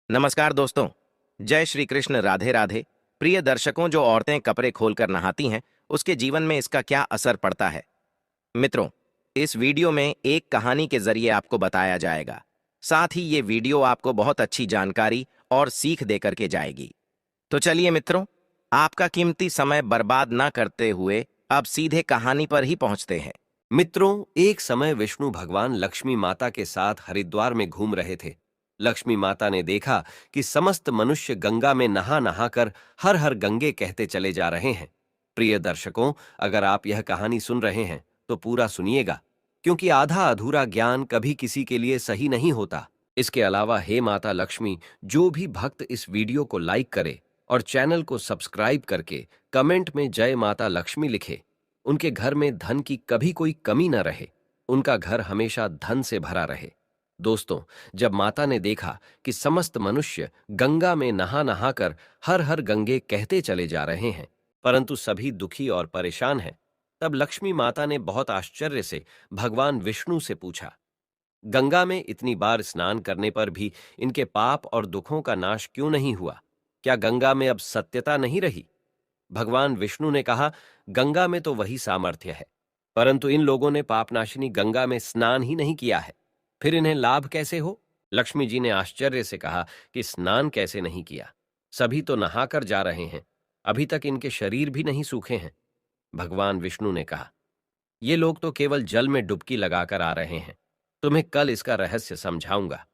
नमस्कार दोस्तों। जय श्री कृष्ण। राधे राधे। प्रिय दर्शकों, जो औरतें कपड़े खोलकर नहाती हैं उसके जीवन में इसका क्या असर पड़ता है। मित्रों, इस वीडियो में एक कहानी के जरिए आपको बताया जाएगा। साथ ही ये वीडियो आपको बहुत अच्छी जानकारी और सीख देकर के जाएगी। तो चलिए मित्रों, आपका कीमती समय बर्बाद ना करते हुए अब सीधे कहानी पर ही पहुंचते हैं। मित्रों, एक समय विष्णु भगवान लक्ष्मी माता के साथ हरिद्वार में घूम रहे थे। लक्ष्मी माता ने देखा कि समस्त मनुष्य गंगा में नहा नहाकर हर हर गंगे कहते चले जा रहे हैं। प्रिय दर्शकों, अगर आप यह कहानी सुन रहे हैं तो पूरा सुनिएगा, क्योंकि आधा अधूरा ज्ञान कभी किसी के लिए सही नहीं होता। इसके अलावा हे माता लक्ष्मी, जो भी भक्त इस वीडियो को लाइक करे और चैनल को सब्सक्राइब करके कमेंट में जय माता लक्ष्मी लिखे, उनके घर में धन की कभी कोई कमी न रहे, उनका घर हमेशा धन से भरा रहे। दोस्तों, जब माता ने देखा कि समस्त मनुष्य गंगा में नहा नहाकर हर हर गंगे कहते चले जा रहे हैं, परंतु सभी दुखी और परेशान हैं, तब लक्ष्मी माता ने बहुत आश्चर्य से भगवान विष्णु से पूछा, गंगा में इतनी बार स्नान करने पर भी इनके पाप और दुखों का नाश क्यों नहीं हुआ? क्या गंगा में अब सत्यता नहीं रही? भगवान विष्णु ने कहा, गंगा में तो वही सामर्थ्य है, परंतु इन लोगों ने पापनाशिनी गंगा में स्नान ही नहीं किया है, फिर इन्हें लाभ कैसे हो? लक्ष्मी जी ने आश्चर्य से कहा कि स्नान कैसे नहीं किया? सभी तो नहाकर जा रहे हैं, अभी तक इनके शरीर भी नहीं सूखे हैं। भगवान विष्णु ने कहा, ये लोग तो केवल जल में डुबकी लगाकर आ रहे हैं, तुम्हें कल इसका रहस्य समझाऊंगा।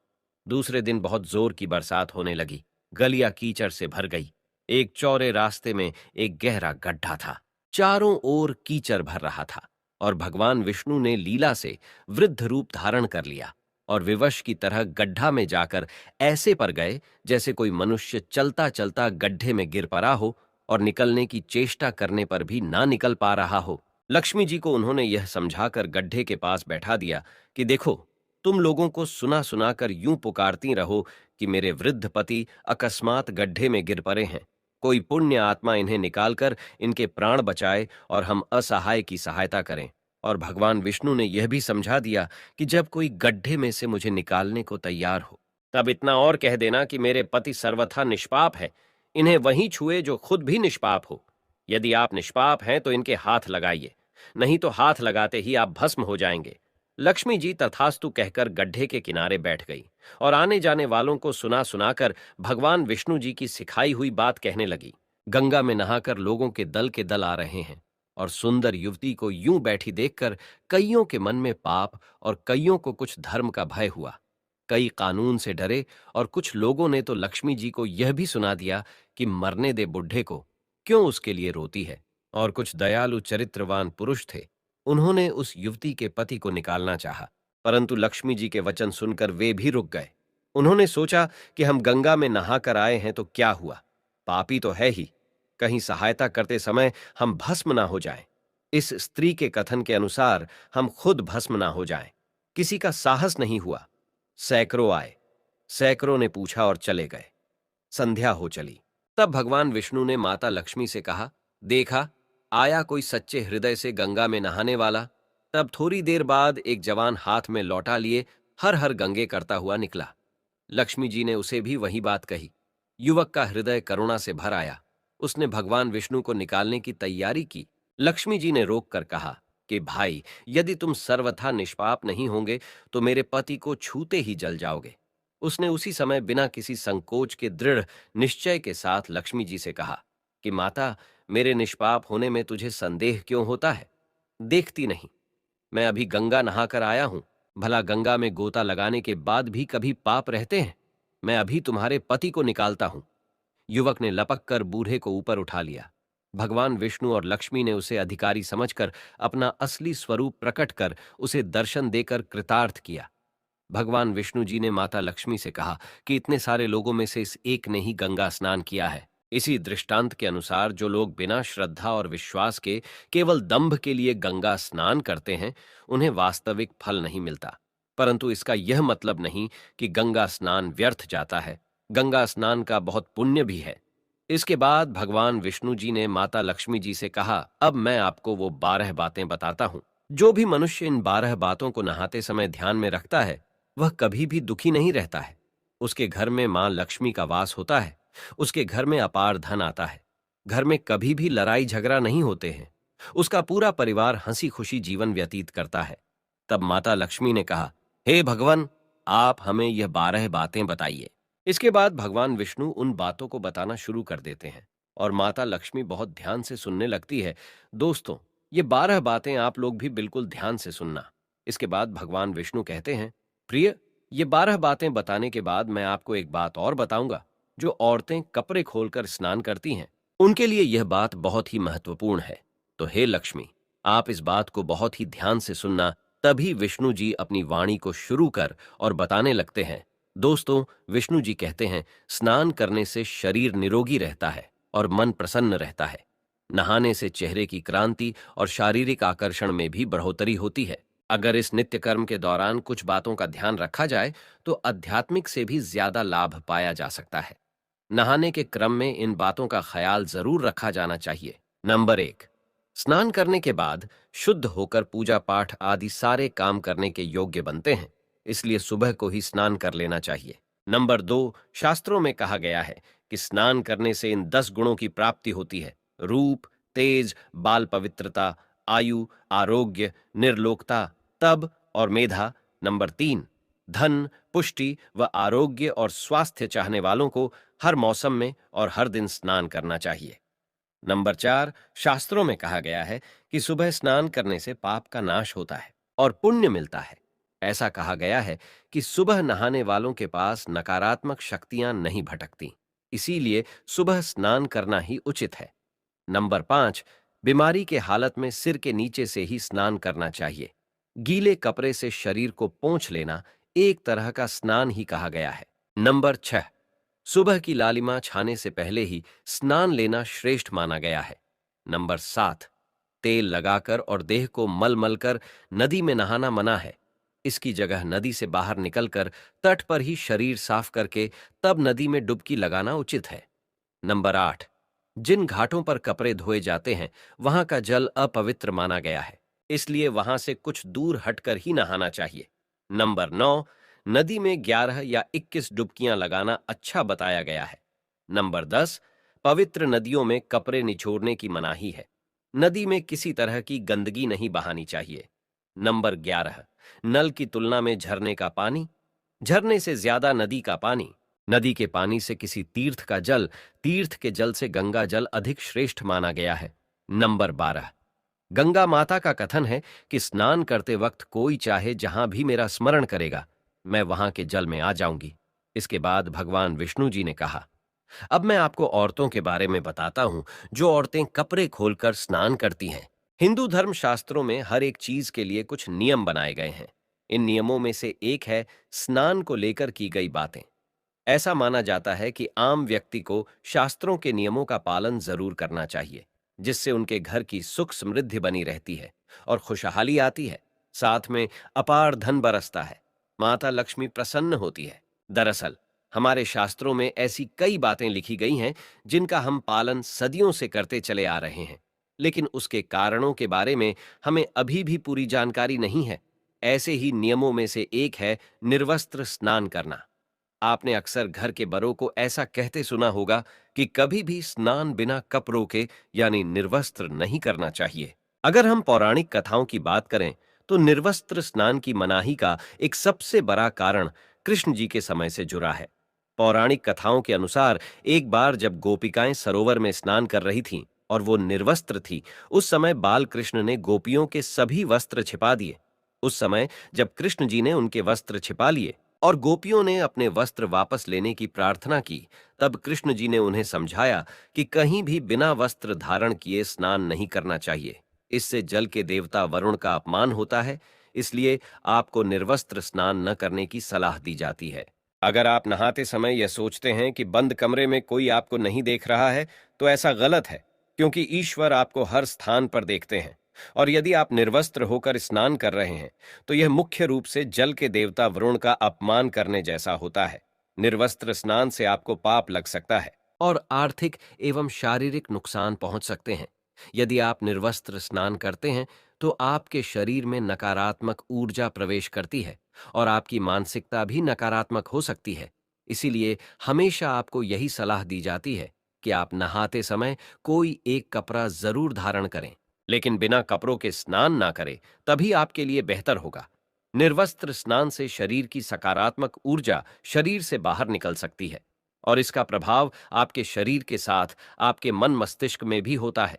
दूसरे दिन बहुत जोर की बरसात होने लगी। गलियां कीचड़ से भर गई। एक चौड़े रास्ते में एक गहरा गड्ढा था। चारों ओर कीचड़ भर रहा था और भगवान विष्णु ने लीला से वृद्ध रूप धारण कर लिया और विवश की तरह गड्ढा में जाकर ऐसे पर गए जैसे कोई मनुष्य चलता चलता गड्ढे में गिर पड़ा हो और निकलने की चेष्टा करने पर भी ना निकल पा रहा हो। लक्ष्मी जी को उन्होंने यह समझाकर गड्ढे के पास बैठा दिया कि देखो, तुम लोगों को सुना सुनाकर यूं पुकारती रहो कि मेरे वृद्ध पति अकस्मात गड्ढे में गिर पड़े हैं, कोई पुण्य आत्मा इन्हें निकालकर इनके प्राण बचाए और हम असहाय की सहायता करें। और भगवान विष्णु ने यह भी समझा दिया कि जब कोई गड्ढे में से मुझे निकालने को तैयार हो, तब इतना और कह देना कि मेरे पति सर्वथा निष्पाप है, इन्हें वहीं छुए जो खुद भी निष्पाप हो। यदि आप निष्पाप हैं तो इनके हाथ लगाइए, नहीं तो हाथ लगाते ही आप भस्म हो जाएंगे। लक्ष्मी जी तथास्तु कहकर गड्ढे के किनारे बैठ गई और आने जाने वालों को सुना सुनाकर भगवान विष्णु जी की सिखाई हुई बात कहने लगी। गंगा में नहाकर लोगों के दल आ रहे हैं और सुंदर युवती को यूं बैठी देखकर कईयों के मन में पाप और कईयों को कुछ धर्म का भय हुआ। कई कानून से डरे और कुछ लोगों ने तो लक्ष्मी जी को यह भी सुना दिया कि मरने दे बुढ़े को, क्यों उसके लिए रोती है। और कुछ दयालु चरित्रवान पुरुष थे, उन्होंने उस युवती के पति को निकालना चाहा, परंतु लक्ष्मी जी के वचन सुनकर वे भी रुक गए। उन्होंने सोचा कि हम गंगा में नहाकर आए हैं तो क्या हुआ, पापी तो है ही, कहीं सहायता करते समय हम भस्म ना हो जाएं। इस स्त्री के कथन के अनुसार हम खुद भस्म ना हो जाएं। किसी का साहस नहीं हुआ। सैकड़ों आए, सैकड़ों ने पूछा और चले गए। संध्या हो चली। तब भगवान विष्णु ने माता लक्ष्मी से कहा, देखा, आया कोई सच्चे हृदय से गंगा में नहाने वाला। तब थोड़ी देर बाद एक जवान हाथ में लौटा लिए हर हर गंगे करता हुआ निकला। लक्ष्मी जी ने उसे भी वही बात कही। युवक का हृदय करुणा से भर आया। उसने भगवान विष्णु को निकालने की तैयारी की। लक्ष्मी जी ने रोक कर कहा कि भाई, यदि तुम सर्वथा निष्पाप नहीं होंगे तो मेरे पति को छूते ही जल जाओगे। उसने उसी समय बिना किसी संकोच के दृढ़ निश्चय के साथ लक्ष्मी जी से कहा कि माता, मेरे निष्पाप होने में तुझे संदेह क्यों होता है? देखती नहीं, मैं अभी गंगा नहाकर आया हूं। भला गंगा में गोता लगाने के बाद भी कभी पाप रहते हैं? मैं अभी तुम्हारे पति को निकालता हूं। युवक ने लपक कर बूढ़े को ऊपर उठा लिया। भगवान विष्णु और लक्ष्मी ने उसे अधिकारी समझकर अपना असली स्वरूप प्रकट कर उसे दर्शन देकर कृतार्थ किया। भगवान विष्णु जी ने माता लक्ष्मी से कहा कि इतने सारे लोगों में से इस एक ने ही गंगा स्नान किया है। इसी दृष्टांत के अनुसार जो लोग बिना श्रद्धा और विश्वास के केवल दंभ के लिए गंगा स्नान करते हैं, उन्हें वास्तविक फल नहीं मिलता। परंतु इसका यह मतलब नहीं कि गंगा स्नान व्यर्थ जाता है। गंगा स्नान का बहुत पुण्य भी है। इसके बाद भगवान विष्णु जी ने माता लक्ष्मी जी से कहा, अब मैं आपको वो 12 बातें बताता हूं। जो भी मनुष्य इन 12 बातों को नहाते समय ध्यान में रखता है, वह कभी भी दुखी नहीं रहता है। उसके घर में मां लक्ष्मी का वास होता है। उसके घर में अपार धन आता है। घर में कभी भी लड़ाई झगड़ा नहीं होते हैं। उसका पूरा परिवार हंसी खुशी जीवन व्यतीत करता है। तब माता लक्ष्मी ने कहा, हे भगवान, आप हमें यह 12 बातें बताइए। इसके बाद भगवान विष्णु उन बातों को बताना शुरू कर देते हैं और माता लक्ष्मी बहुत ध्यान से सुनने लगती है। दोस्तों, ये 12 बातें आप लोग भी बिल्कुल ध्यान से सुनना। इसके बाद भगवान विष्णु कहते हैं, प्रिय, ये 12 बातें बताने के बाद मैं आपको एक बात और बताऊंगा। जो औरतें कपड़े खोलकर स्नान करती हैं, उनके लिए यह बात बहुत ही महत्वपूर्ण है। तो हे लक्ष्मी, आप इस बात को बहुत ही ध्यान से सुनना। तभी विष्णु जी अपनी वाणी को शुरू कर और बताने लगते हैं। दोस्तों, विष्णु जी कहते हैं, स्नान करने से शरीर निरोगी रहता है और मन प्रसन्न रहता है। नहाने से चेहरे की क्रांति और शारीरिक आकर्षण में भी बढ़ोतरी होती है। अगर इस नित्य कर्म के दौरान कुछ बातों का ध्यान रखा जाए तो आध्यात्मिक से भी ज्यादा लाभ पाया जा सकता है। नहाने के क्रम में इन बातों का ख्याल जरूर रखा जाना चाहिए। नंबर 1, स्नान करने के बाद शुद्ध होकर पूजा पाठ आदि सारे काम करने के योग्य बनते हैं, इसलिए सुबह को ही स्नान कर लेना चाहिए। नंबर 2, शास्त्रों में कहा गया है कि स्नान करने से इन 10 गुणों की प्राप्ति होती है: रूप, तेज, बाल पवित्रता, आयु, आरोग्य, निर्लोकता, तब और मेधा। नंबर 3, धन, पुष्टि व आरोग्य और स्वास्थ्य चाहने वालों को हर मौसम में और हर दिन स्नान करना चाहिए। नंबर 4, शास्त्रों में कहा गया है कि सुबह स्नान करने से पाप का नाश होता है और पुण्य मिलता है। ऐसा कहा गया है कि सुबह नहाने वालों के पास नकारात्मक शक्तियां नहीं भटकती, इसीलिए सुबह स्नान करना ही उचित है। नंबर 5, बीमारी के हालत में सिर के नीचे से ही स्नान करना चाहिए। गीले कपड़े से शरीर को पोंछ लेना एक तरह का स्नान ही कहा गया है। नंबर 6, सुबह की लालिमा छाने से पहले ही स्नान लेना श्रेष्ठ माना गया है। नंबर 7, तेल लगाकर और देह को मल मल कर नदी में नहाना मना है। इसकी जगह नदी से बाहर निकलकर तट पर ही शरीर साफ करके तब नदी में डुबकी लगाना उचित है। नंबर 8, जिन घाटों पर कपड़े धोए जाते हैं वहां का जल अपवित्र माना गया है, इसलिए वहां से कुछ दूर हटकर ही नहाना चाहिए। नंबर 9, नदी में 11 या 21 डुबकियां लगाना अच्छा बताया गया है। नंबर 10, पवित्र नदियों में कपड़े निचोड़ने की मनाही है। नदी में किसी तरह की गंदगी नहीं बहानी चाहिए। नंबर 11, नल की तुलना में झरने का पानी, झरने से ज्यादा नदी का पानी, नदी के पानी से किसी तीर्थ का जल, तीर्थ के जल से गंगा जल अधिक श्रेष्ठ माना गया है। नंबर 12, गंगा माता का कथन है कि स्नान करते वक्त कोई चाहे जहां भी मेरा स्मरण करेगा, मैं वहां के जल में आ जाऊंगी। इसके बाद भगवान विष्णु जी ने कहा, अब मैं आपको औरतों के बारे में बताता हूं जो औरतें कपड़े खोलकर स्नान करती हैं। हिंदू धर्म शास्त्रों में हर एक चीज के लिए कुछ नियम बनाए गए हैं। इन नियमों में से एक है स्नान को लेकर की गई बातें। ऐसा माना जाता है कि आम व्यक्ति को शास्त्रों के नियमों का पालन जरूर करना चाहिए, जिससे उनके घर की सुख समृद्धि बनी रहती है और खुशहाली आती है। साथ में अपार धन बरसता है, माता लक्ष्मी प्रसन्न होती है। दरअसल हमारे शास्त्रों में ऐसी कई बातें लिखी गई हैं जिनका हम पालन सदियों से करते चले आ रहे हैं, लेकिन उसके कारणों के बारे में हमें अभी भी पूरी जानकारी नहीं है। ऐसे ही नियमों में से एक है निर्वस्त्र स्नान करना। आपने अक्सर घर के बड़ों को ऐसा कहते सुना होगा कि कभी भी स्नान बिना कपड़ों के यानी निर्वस्त्र नहीं करना चाहिए। अगर हम पौराणिक कथाओं की बात करें तो निर्वस्त्र स्नान की मनाही का एक सबसे बड़ा कारण कृष्ण जी के समय से जुड़ा है। पौराणिक कथाओं के अनुसार एक बार जब गोपिकाएं सरोवर में स्नान कर रही थीं और वो निर्वस्त्र थी, उस समय बाल कृष्ण ने गोपियों के सभी वस्त्र छिपा दिए। उस समय जब कृष्ण जी ने उनके वस्त्र छिपा लिए और गोपियों ने अपने वस्त्र वापस लेने की प्रार्थना की, तब कृष्ण जी ने उन्हें समझाया कि कहीं भी बिना वस्त्र धारण किए स्नान नहीं करना चाहिए। इससे जल के देवता वरुण का अपमान होता है, इसलिए आपको निर्वस्त्र स्नान न करने की सलाह दी जाती है। अगर आप नहाते समय यह सोचते हैं कि बंद कमरे में कोई आपको नहीं देख रहा है, तो ऐसा गलत है, क्योंकि ईश्वर आपको हर स्थान पर देखते हैं। और यदि आप निर्वस्त्र होकर स्नान कर रहे हैं तो यह मुख्य रूप से जल के देवता वरुण का अपमान करने जैसा होता है। निर्वस्त्र स्नान से आपको पाप लग सकता है और आर्थिक एवं शारीरिक नुकसान पहुंच सकते हैं। यदि आप निर्वस्त्र स्नान करते हैं तो आपके शरीर में नकारात्मक ऊर्जा प्रवेश करती है और आपकी मानसिकता भी नकारात्मक हो सकती है। इसीलिए हमेशा आपको यही सलाह दी जाती है कि आप नहाते समय कोई एक कपड़ा जरूर धारण करें, लेकिन बिना कपड़ों के स्नान ना करें, तभी आपके लिए बेहतर होगा। निर्वस्त्र स्नान से शरीर की सकारात्मक ऊर्जा शरीर से बाहर निकल सकती है, और इसका प्रभाव आपके शरीर के साथ आपके मन मस्तिष्क में भी होता है।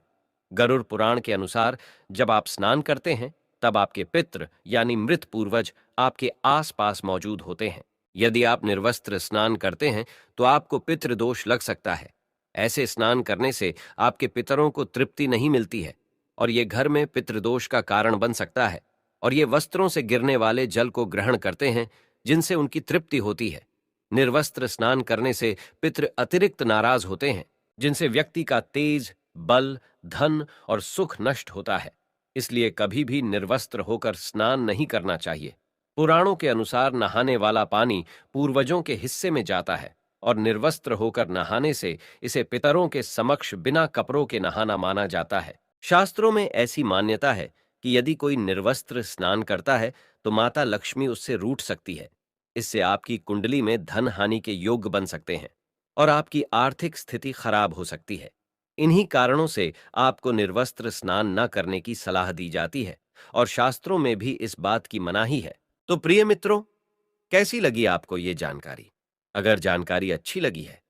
गरुड़ पुराण के अनुसार जब आप स्नान करते हैं, तब आपके पितृ यानी मृत पूर्वज आपके आसपास मौजूद होते हैं। यदि आप निर्वस्त्र स्नान करते हैं तो आपको पितृदोष लग सकता है। ऐसे स्नान करने से आपके पितरों को तृप्ति नहीं मिलती है, और ये घर में पितृदोष का कारण बन सकता है। और ये वस्त्रों से गिरने वाले जल को ग्रहण करते हैं, जिनसे उनकी तृप्ति होती है। निर्वस्त्र स्नान करने से पितृ अतिरिक्त नाराज होते हैं, जिनसे व्यक्ति का तेज, बल, धन और सुख नष्ट होता है। इसलिए कभी भी निर्वस्त्र होकर स्नान नहीं करना चाहिए। पुराणों के अनुसार नहाने वाला पानी पूर्वजों के हिस्से में जाता है, और निर्वस्त्र होकर नहाने से इसे पितरों के समक्ष बिना कपड़ों के नहाना माना जाता है। शास्त्रों में ऐसी मान्यता है कि यदि कोई निर्वस्त्र स्नान करता है तो माता लक्ष्मी उससे रूठ सकती है। इससे आपकी कुंडली में धन हानि के योग बन सकते हैं, और आपकी आर्थिक स्थिति खराब हो सकती है। इन्हीं कारणों से आपको निर्वस्त्र स्नान न करने की सलाह दी जाती है, और शास्त्रों में भी इस बात की मनाही है। तो प्रिय मित्रों, कैसी लगी आपको ये जानकारी? अगर जानकारी अच्छी लगी है,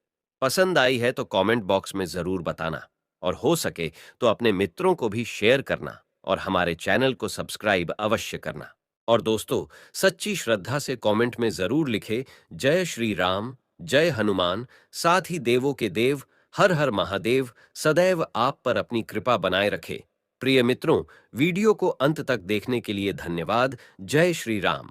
पसंद आई है, तो कमेंट बॉक्स में जरूर बताना, और हो सके तो अपने मित्रों को भी शेयर करना, और हमारे चैनल को सब्सक्राइब अवश्य करना। और दोस्तों, सच्ची श्रद्धा से कमेंट में जरूर लिखे जय श्री राम, जय हनुमान, साथ ही देवों के देव, हर हर महादेव सदैव आप पर अपनी कृपा बनाए रखे। प्रिय मित्रों, वीडियो को अंत तक देखने के लिए धन्यवाद। जय श्री राम।